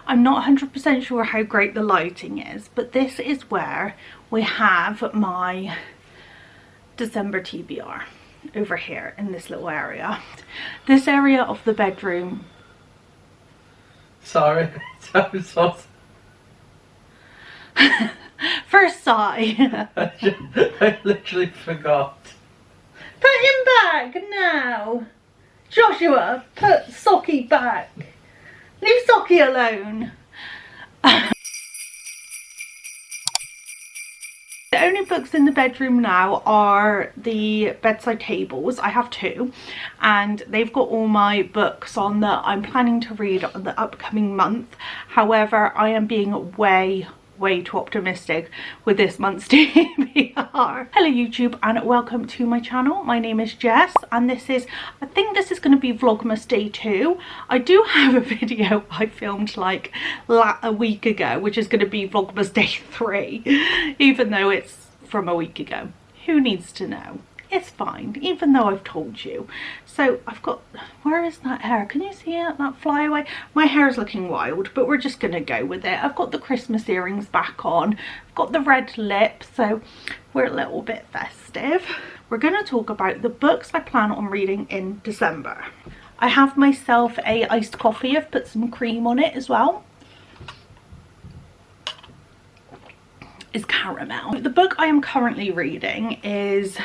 I'm not 100% sure how great the lighting is, but this is where we have my December TBR over here in this little area. This area of the bedroom. Sorry, I'm so First sigh. I literally forgot. Put him back now. Joshua, put Socky back. Leave Socky alone. The only books in the bedroom now are the bedside tables. I have two, and they've got all my books on that I'm planning to read on the upcoming month. However, I am being way too optimistic with this month's TBR. Hello YouTube, and welcome to my channel. My name is Jess, and I think this is going to be Vlogmas Day 2. I do have a video I filmed like a week ago, which is going to be Vlogmas Day 3, even though it's from a week ago. Who needs to know? It's fine, even though I've told you. So I've got, where is that hair? Can you see it, that flyaway? My hair's looking wild, but we're just gonna go with it. I've got the Christmas earrings back on. I've got the red lip, so we're a little bit festive. We're gonna talk about the books I plan on reading in December. I have myself a iced coffee. I've put some cream on it as well. Is caramel. The book I am currently reading is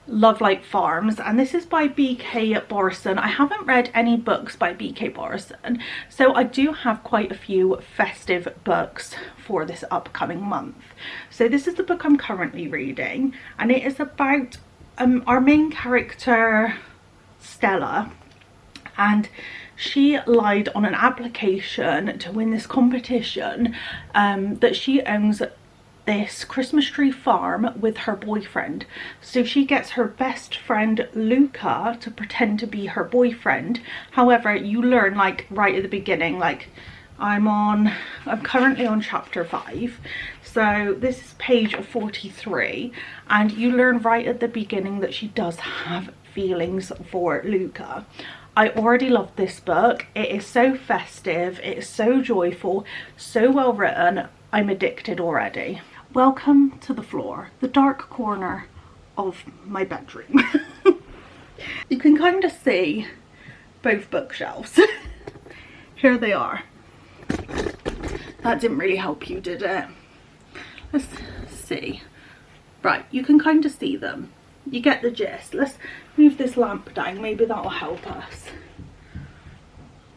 Love Like Farms, and this is by B.K. Borison. I haven't read any books by B.K. Borison, so I do have quite a few festive books for this upcoming month. So this is the book I'm currently reading, and it is about our main character, Stella, and she lied on an application to win this competition that she owns this Christmas tree farm with her boyfriend. So she gets her best friend Luca to pretend to be her boyfriend. However, you learn like right at the beginning, like I'm currently on chapter 5, so this is page 43, and you learn right at the beginning that she does have feelings for Luca. I already love this book. It is so festive, it is so joyful, so well written. I'm addicted already. Welcome to the floor, the dark corner of my bedroom. You can kind of see both bookshelves. Here they are. That didn't really help you, did it? Let's see. Right, you can kind of see them. You get the gist. Let's move this lamp down, maybe that'll help us.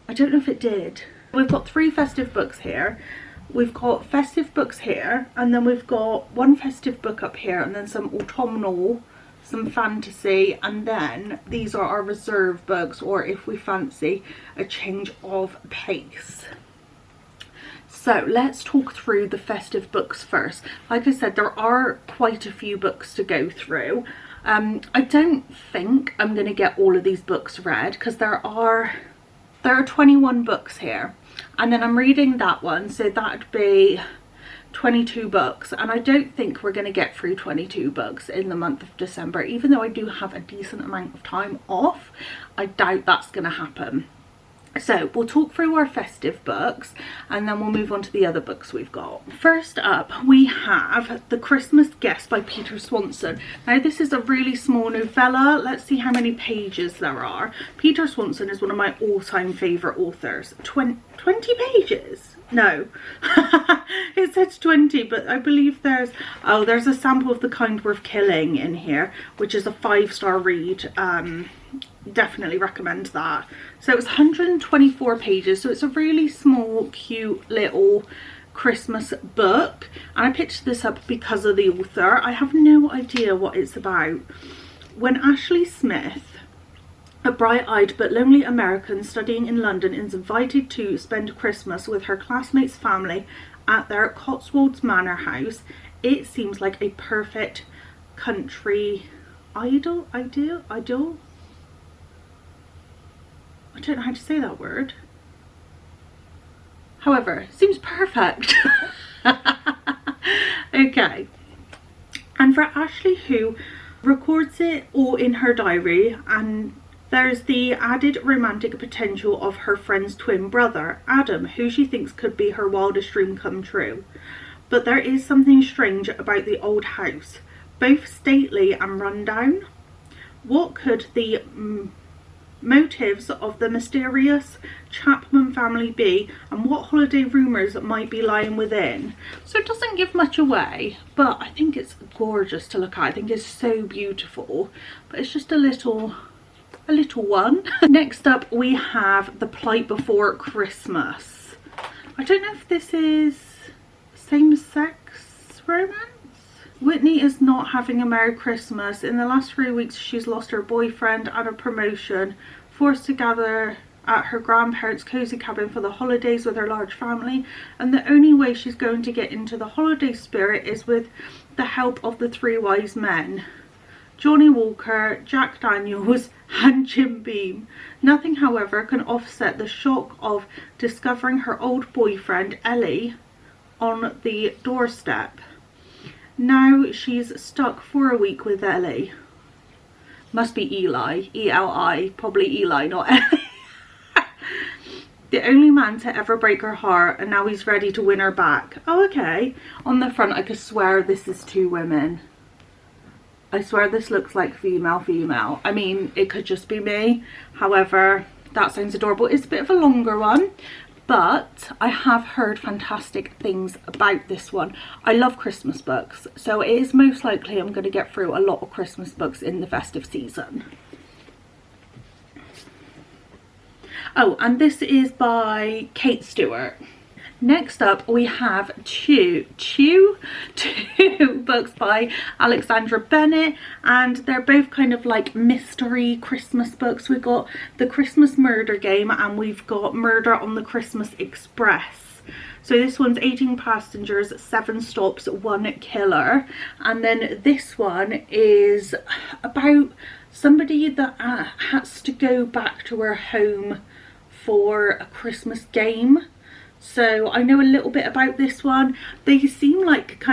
I don't know if it did. We've got 3 festive books here. We've got festive books here, and then we've got one festive book up here, and then some autumnal, some fantasy, and then these are our reserve books, or if we fancy a change of pace. So let's talk through the festive books first. Like I said, there are quite a few books to go through. I don't think I'm going to get all of these books read, because there are 21 books here. And then I'm reading that one, so that'd be 22 books, and I don't think we're going to get through 22 books in the month of December. Even though I do have a decent amount of time off, I doubt that's going to happen. So we'll talk through our festive books, and then we'll move on to the other books we've got. First up, we have The Christmas Guest by Peter Swanson. Now this is a really small novella. Let's see how many pages there are. Peter Swanson is one of my all-time favourite authors. 20 pages? No. It says 20, but I believe there's a sample of The Kind Worth Killing in here, which is a 5-star read. Definitely recommend that. So it's 124 pages, so it's a really small, cute little Christmas book, and I picked this up because of the author. I have no idea what it's about. When Ashley Smith, a bright-eyed but lonely American studying in London, is invited to spend Christmas with her classmates' family at their Cotswolds Manor house, it seems like a perfect country ideal. I don't know how to say that word. However, seems perfect. Okay. And for Ashley, who records it all in her diary, and There's the added romantic potential of her friend's twin brother, Adam, who she thinks could be her wildest dream come true. But there is something strange about the old house, both stately and rundown. What could the motives of the mysterious Chapman family be, and what holiday rumours might be lying within? So it doesn't give much away, but I think it's gorgeous to look at. I think it's so beautiful, but it's just a little one. Next up we have The Plight Before Christmas. I don't know if this is same-sex romance. Whitney is not having a Merry Christmas. In the last 3 weeks she's lost her boyfriend and a promotion, forced to gather at her grandparents' cozy cabin for the holidays with her large family, and the only way she's going to get into the holiday spirit is with the help of the 3 wise men, Johnny Walker, Jack Daniels and Jim Beam. Nothing, however, can offset the shock of discovering her old boyfriend Ellie on the doorstep. Now she's stuck for a week with Ellie. Must be Eli, E-L-I, probably Eli, not Ellie. The only man to ever break her heart, and now he's ready to win her back. Oh, okay. On the front I could swear this is 2 women. I swear this looks like female. I mean, it could just be me. However, that sounds adorable. It's a bit of a longer one, but I have heard fantastic things about this one. I love Christmas books, so it is most likely I'm going to get through a lot of Christmas books in the festive season. Oh, and this is by Kate Stewart. Next up we have two books by Alexandra Bennett, and they're both kind of like mystery Christmas books. We've got The Christmas Murder Game and we've got Murder on the Christmas Express. So this one's 18 passengers, 7 stops, 1 killer. And then this one is about somebody that has to go back to her home for a Christmas game. So I know a little bit about this one. They seem like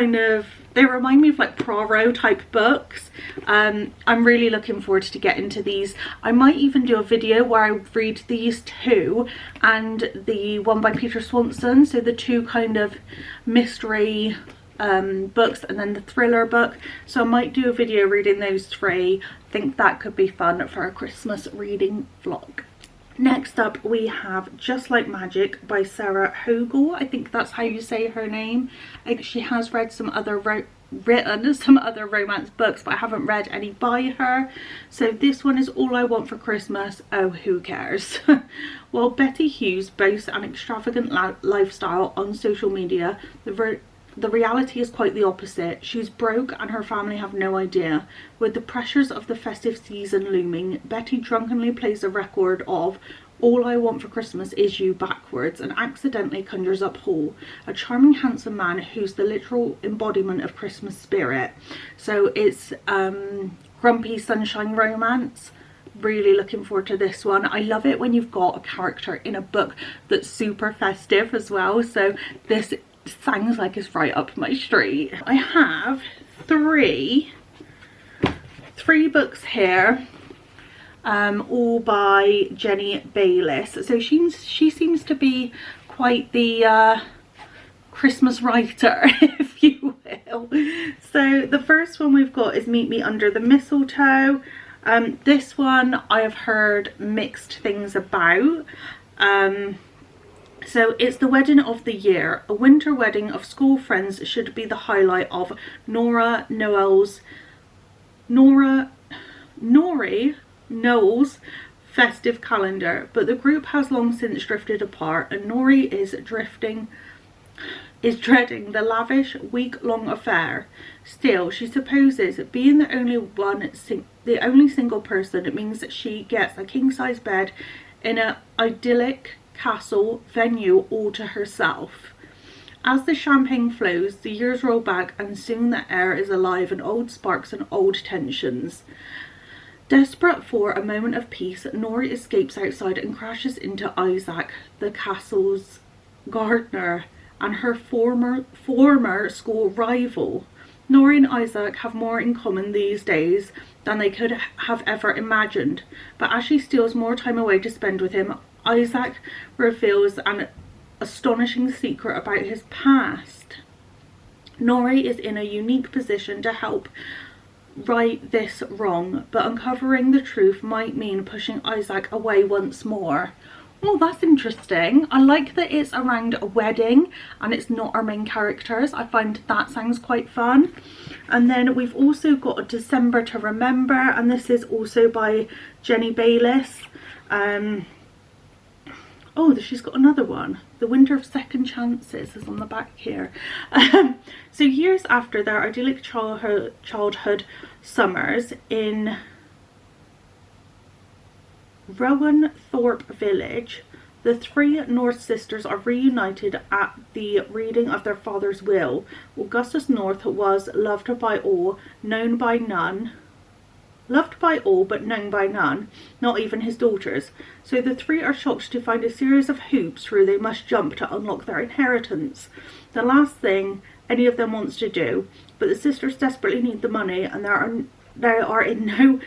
they remind me of like Poirot type books. I'm really looking forward to get into these. I might even do a video where I read these 2 and the one by Peter Swanson. So the 2 kind of mystery books and then the thriller book. So I might do a video reading those 3. I think that could be fun for a Christmas reading vlog. Next up we have Just Like Magic by Sarah Hogle. I think that's how you say her name. She has read some other written some other romance books, but I haven't read any by her. So this one is All I Want for Christmas. Oh, who cares? While Betty Hughes boasts an extravagant lifestyle on social media, the reality is quite the opposite. She's broke and her family have no idea. With the pressures of the festive season looming, Betty drunkenly plays a record of All I Want for Christmas Is You backwards and accidentally conjures up Paul, a charming handsome man who's the literal embodiment of Christmas spirit. So it's grumpy sunshine romance. Really looking forward to this one. I love it when you've got a character in a book that's super festive as well. So this sounds like it's right up my street. I have three books here, all by Jenny Bayliss. So she seems to be quite the Christmas writer, if you will. So the first one we've got is Meet Me Under the Mistletoe. This one I have heard mixed things about. So it's the wedding of the year. A winter wedding of school friends should be the highlight of Norrie Noel's festive calendar, but the group has long since drifted apart, and Norrie is dreading the lavish week-long affair. Still, she supposes being the only single person, it means that she gets a king-size bed in an idyllic castle venue all to herself. As the champagne flows, the years roll back, and soon the air is alive in old sparks and old tensions. Desperate for a moment of peace, Norrie escapes outside and crashes into Isaac, the castle's gardener, and her former school rival. Nori and Isaac have more in common these days than they could have ever imagined, but as she steals more time away to spend with him, Isaac reveals an astonishing secret about his past. Nori is in a unique position to help right this wrong, but uncovering the truth might mean pushing Isaac away once more. Oh, that's interesting. I like that it's around a wedding and it's not our main characters. I find that sounds quite fun. And then we've also got a December to Remember, and this is also by Jenny Bayliss. Oh, she's got another one. The Winter of Second Chances is on the back here. So years after their idyllic childhood summers in Rowanthorpe Village, the three North sisters are reunited at the reading of their father's will. Augustus North was loved by all, but known by none, not even his daughters. So the three are shocked to find a series of hoops through they must jump to unlock their inheritance. The last thing any of them wants to do, but the sisters desperately need the money, and they are in no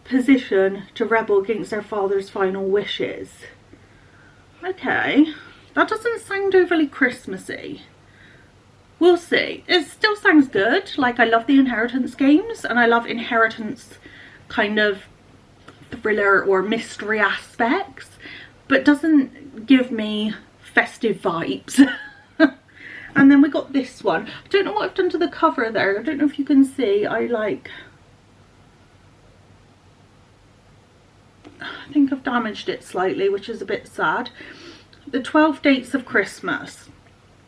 position to rebel against their father's final wishes. Okay, that doesn't sound overly Christmassy. We'll see. It still sounds good. Like, I love the inheritance games, and I love inheritance kind of thriller or mystery aspects, but doesn't give me festive vibes. And then we got this one. I don't know what I've done to the cover there. I don't know if you can see. I think I've damaged it slightly, which is a bit sad. The 12 Dates of Christmas.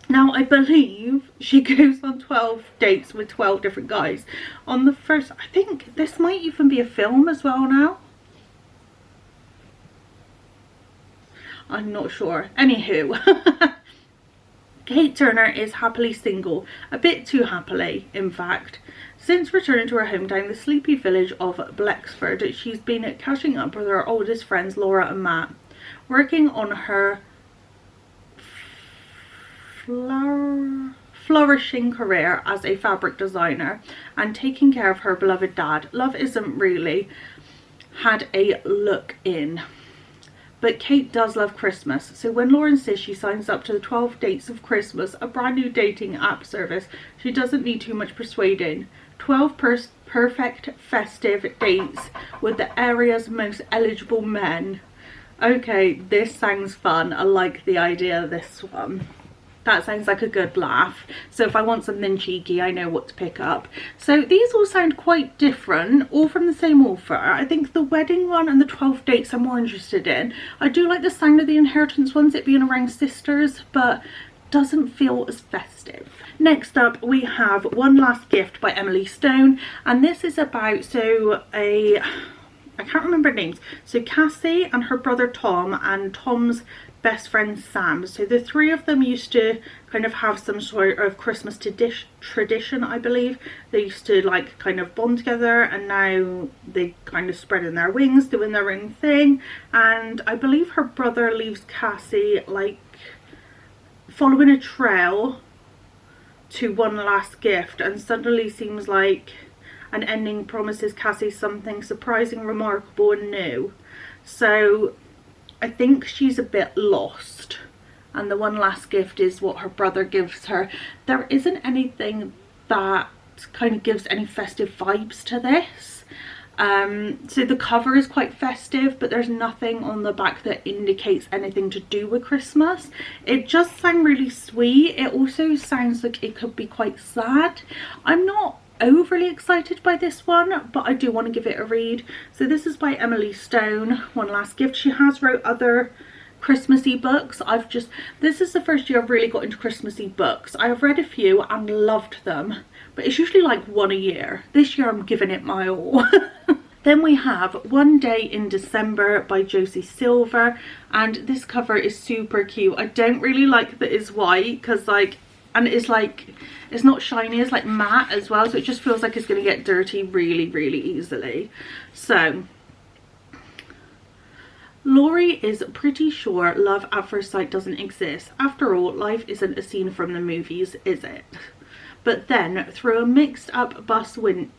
Now, I believe she goes on 12 dates with 12 different guys. On the first, I think this might even be a film as well now. I'm not sure. Anywho, Kate Turner is happily single. A bit too happily, in fact. Since returning to her hometown, the sleepy village of Blexford, she's been catching up with her oldest friends, Laura and Matt. Working on her flourishing career as a fabric designer and taking care of her beloved dad. Love isn't really had a look in, but Kate does love Christmas. So when Lauren says she signs up to the 12 Dates of Christmas, a brand new dating app service, she doesn't need too much persuading. 12 perfect festive dates with the area's most eligible men. Okay, this sounds fun. I like the idea of this one. That sounds like a good laugh. So if I want something cheeky, I know what to pick up. So these all sound quite different, all from the same author. I think the wedding one and the 12 dates I'm more interested in. I do like the sound of the inheritance ones, it being around sisters, but doesn't feel as festive. Next up, we have One Last Gift by Emily Stone, and this is about, I can't remember names. So Cassie and her brother Tom, and Tom's best friend Sam. So the three of them used to kind of have some sort of Christmas tradition, I believe. They used to like kind of bond together, and now they kind of spreading their wings, doing their own thing. And I believe her brother leaves Cassie like following a trail to one last gift, and suddenly seems like an ending promises Cassie something surprising, remarkable and new. So I think she's a bit lost, and the one last gift is what her brother gives her. There isn't anything that kind of gives any festive vibes to this. So the cover is quite festive, but there's nothing on the back that indicates anything to do with Christmas. It just sounds really sweet. It also sounds like it could be quite sad. I'm not overly excited by this one, but I do want to give it a read. So this is by Emily Stone, One Last Gift. She has wrote other Christmassy books. This is the first year I've really got into Christmassy books. I have read a few and loved them, but it's usually like one a year. This year I'm giving it my all. Then we have One Day in December by Josie Silver, and this cover is super cute. I don't really like that it's white, because and it's not shiny, it's like matte as well, so it just feels like it's going to get dirty really, really easily. So Laurie is pretty sure love at first sight doesn't exist. After all, life isn't a scene from the movies, is it? But then through a misted up bus window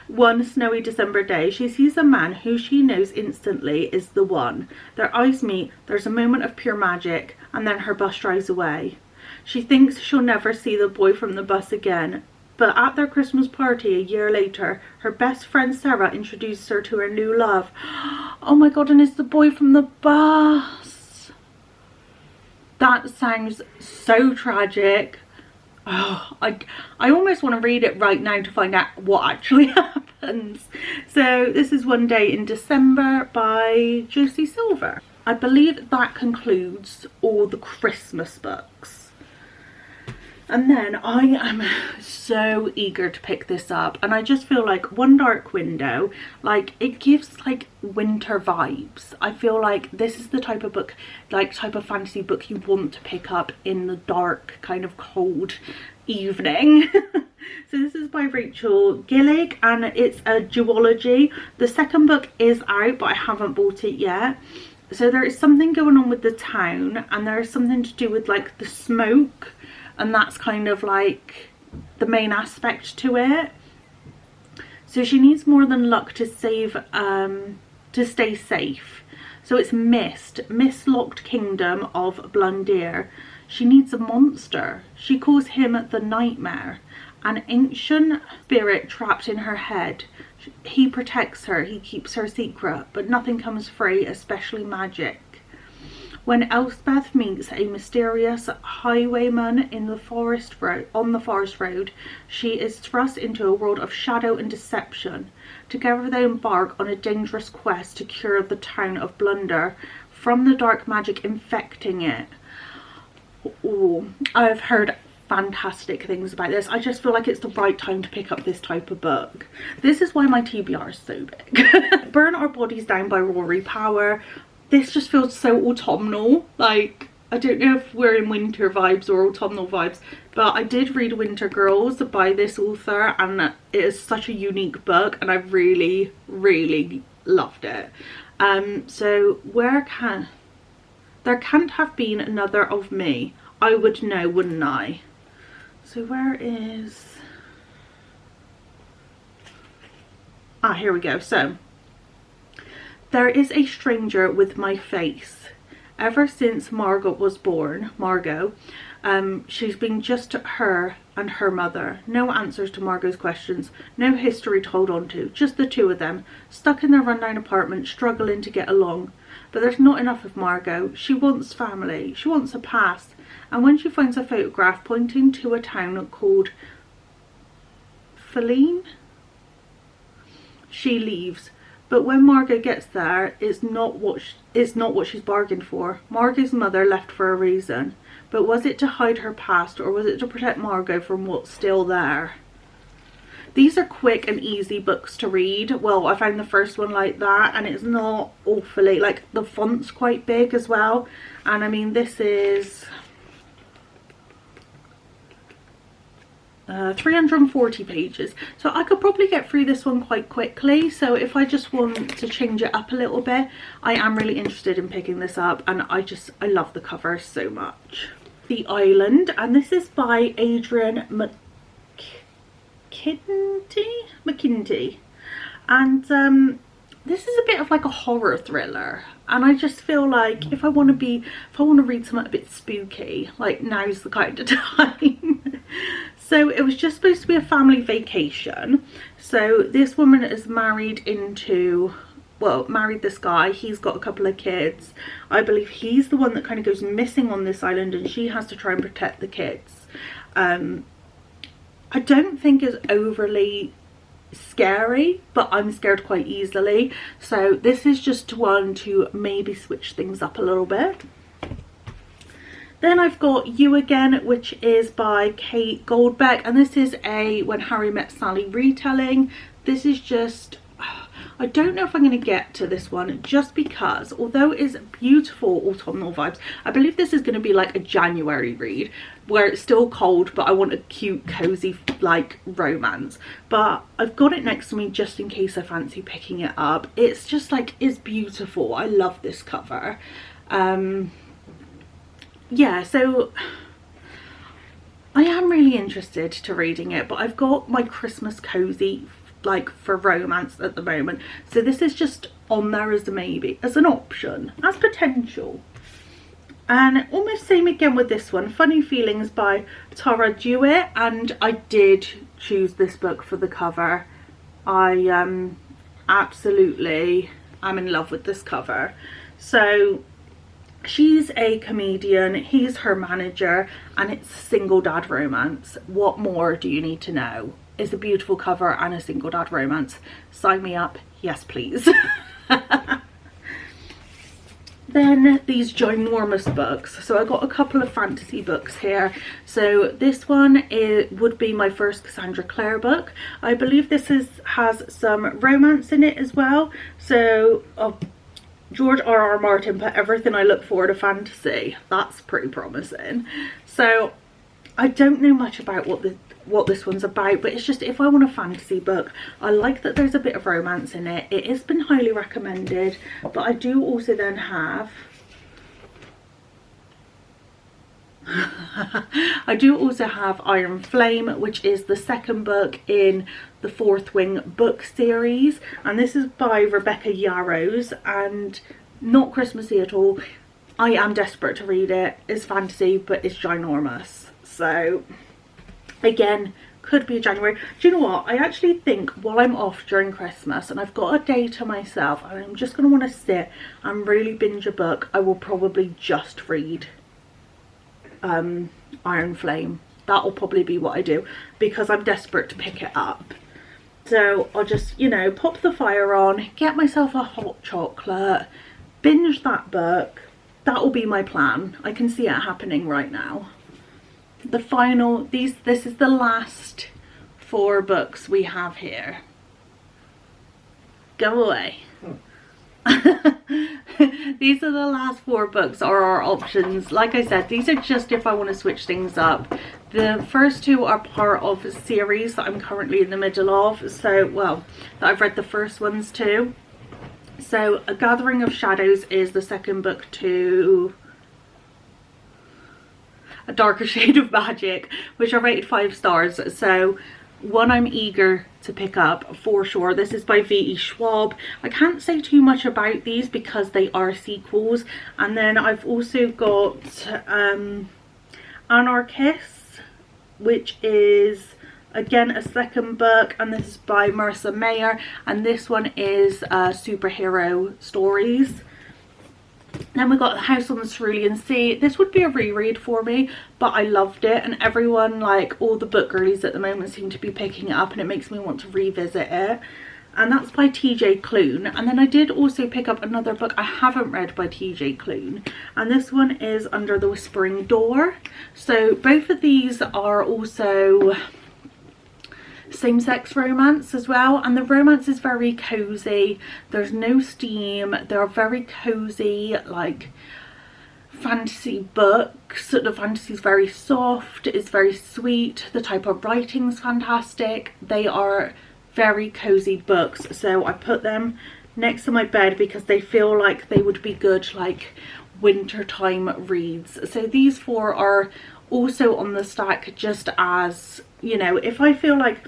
one snowy December day, she sees a man who she knows instantly is the one. Their eyes meet, there's a moment of pure magic, and then her bus drives away. She thinks she'll never see the boy from the bus again, but at their Christmas party a year later, her best friend Sarah introduces her to her new love. Oh my god, and it's the boy from the bus. That sounds so tragic. Oh, I almost want to read it right now to find out what actually happens. So this is One Day in December by Josie Silver. I believe that concludes all the Christmas books. And then I am so eager to pick this up, and I just feel like One Dark Window, like it gives like winter vibes. I feel like this is the type of book, like type of fantasy book you want to pick up in the dark kind of cold evening. So this is by Rachel Gillig and it's a duology. The second book is out but I haven't bought it yet. So there is something going on with the town, and there is something to do with like the smoke, and that's kind of like the main aspect to it. So she needs more than luck to save, to stay safe. So it's Mist-locked kingdom of Blundeer. She needs a monster. She calls him the Nightmare, an ancient spirit trapped in her head. He protects her, he keeps her secret, but nothing comes free, especially magic. When Elspeth meets a mysterious highwayman in the on the forest road, she is thrust into a world of shadow and deception. Together they embark on a dangerous quest to cure the town of Blunder from the dark magic infecting it. Ooh, I've heard fantastic things about this. I just feel like it's the right time to pick up this type of book. This is why my TBR is so big. Burn Our Bodies Down by Rory Power. This just feels so autumnal. Like, I don't know if we're in winter vibes or autumnal vibes, but I did read Winter Girls by this author and it is such a unique book and I really, really loved it. So there can't have been another of me. I would know, wouldn't I? So where is... Ah, here we go. So, there is a stranger with my face. Ever since Margot was born, she's been just her and her mother. No answers to Margot's questions, no history told onto, just the two of them, stuck in their rundown apartment, struggling to get along. But there's not enough of Margot. She wants family, she wants a past. And when she finds a photograph pointing to a town called Feline, she leaves. But when Margot gets there, it's not what she's bargained for. Margot's mother left for a reason. But was it to hide her past, or was it to protect Margot from what's still there? These are quick and easy books to read. Well, I found the first one like that, and it's not awfully, like the font's quite big as well. And I mean, this is 340 pages, so I could probably get through this one quite quickly. So if I just want to change it up a little bit, I am really interested in picking this up, and I love the cover so much. The Island, and this is by Adrian McKinty, and this is a bit of like a horror thriller, and I just feel like if I want to read something a bit spooky, like now's the kind of time. So it was just supposed to be a family vacation. So this woman is married this guy. He's got a couple of kids. I believe he's the one that kind of goes missing on this island, and she has to try and protect the kids. I don't think it's overly scary, but I'm scared quite easily. So this is just one to maybe switch things up a little bit. Then I've got You Again, which is by Kate Goldbeck, and this is a When Harry Met Sally retelling. This is just, I don't know if I'm going to get to this one, just because although it is beautiful autumnal vibes, I believe this is going to be like a January read where it's still cold, but I want a cute cozy like romance. But I've got it next to me just in case I fancy picking it up. It's just like, it's beautiful. I love this cover. Yeah, so I am really interested to reading it, but I've got my Christmas cozy like for romance at the moment, so this is just on there as a maybe, as an option, as potential. And almost same again with this one, Funny Feelings by Tara Dewitt, and I did choose this book for the cover. I absolutely am in love with this cover. So she's a comedian, he's her manager, and it's single dad romance. What more do you need to know? It's a beautiful cover and a single dad romance. Sign me up, yes please. Then these ginormous books. So I got a couple of fantasy books here. So this one would be my first Cassandra Clare book. I believe this has some romance in it as well. So George R.R. Martin put everything I look for to fantasy. That's pretty promising. So I don't know much about what this one's about, but it's just if I want a fantasy book, I like that there's a bit of romance in it. It has been highly recommended, but I do also then have I do also have Iron Flame, which is the second book in the Fourth Wing book series, and this is by Rebecca Yarrows, and not Christmassy at all. I am desperate to read it. It's fantasy, but it's ginormous. So again, could be January. Do you know what? I actually think while I'm off during Christmas and I've got a day to myself and I'm just going to want to sit and really binge a book, I will probably just read Iron Flame. That will probably be what I do, because I'm desperate to pick it up. So I'll just, you know, pop the fire on, get myself a hot chocolate, binge that book. That will be my plan. I can see it happening right now. The final, this is the last 4 books we have here. Go away. These are the last 4 books, are our options. Like I said, these are just if I want to switch things up. The first 2 are part of a series that I'm currently in the middle of. So, well, that I've read the first ones too. So, A Gathering of Shadows is the second book to A Darker Shade of Magic, which are rated 5 stars. So one I'm eager to pick up for sure. This is by V.E. Schwab. I can't say too much about these because they are sequels. And then I've also got Anarchist, which is again a second book, and this is by Marissa Mayer, and this one is superhero stories. Then we got The House on the Cerulean Sea. This would be a reread for me, but I loved it, and everyone, like all the book girlies at the moment, seem to be picking it up, and it makes me want to revisit it. And that's by TJ Klune. And then I did also pick up another book I haven't read by TJ Klune, and this one is Under the Whispering Door. So both of these are also same-sex romance as well, and the romance is very cozy. There's no steam. They're very cozy, like fantasy books. The fantasy is very soft, it's very sweet, the type of writing's fantastic. They are very cozy books, so I put them next to my bed because they feel like they would be good like wintertime reads. So these 4 are also on the stack, just as, you know, if I feel like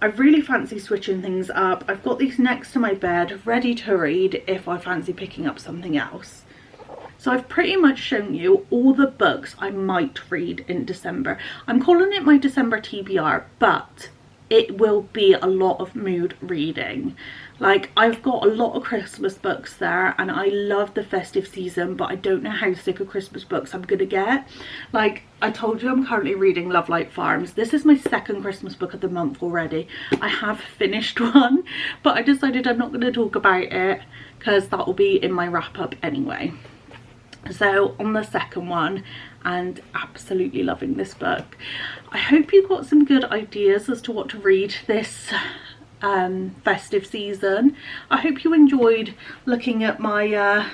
I really fancy switching things up, I've got these next to my bed ready to read if I fancy picking up something else. So I've pretty much shown you all the books I might read in December. I'm calling it my December TBR, but it will be a lot of mood reading. Like, I've got a lot of Christmas books there, and I love the festive season, but I don't know how sick of Christmas books I'm gonna get. Like, I told you I'm currently reading Love Light Farms. This is my second Christmas book of the month already. I have finished one, but I decided I'm not gonna talk about it because that will be in my wrap up anyway. So on the second one, and absolutely loving this book. I hope you got some good ideas as to what to read this festive season. I hope you enjoyed looking at my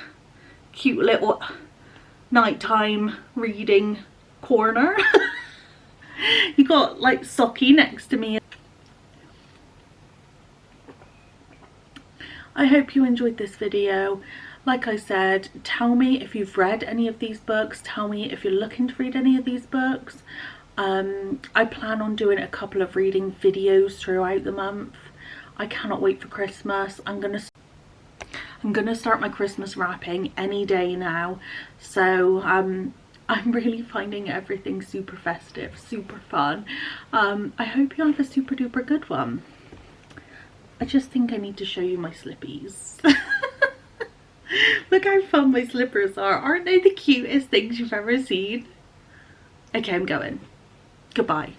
cute little nighttime reading corner. You got like Socky next to me. I hope you enjoyed this video. like I said, tell me if you've read any of these books. Tell me if you're looking to read any of these books. I plan on doing a couple of reading videos throughout the month. I cannot wait for Christmas. I'm gonna start my Christmas wrapping any day now. So I'm really finding everything super festive, super fun. I hope you have a super duper good one. I just think I need to show you my slippies. Look how fun my slippers are. Aren't they the cutest things you've ever seen? Okay, I'm going. Goodbye.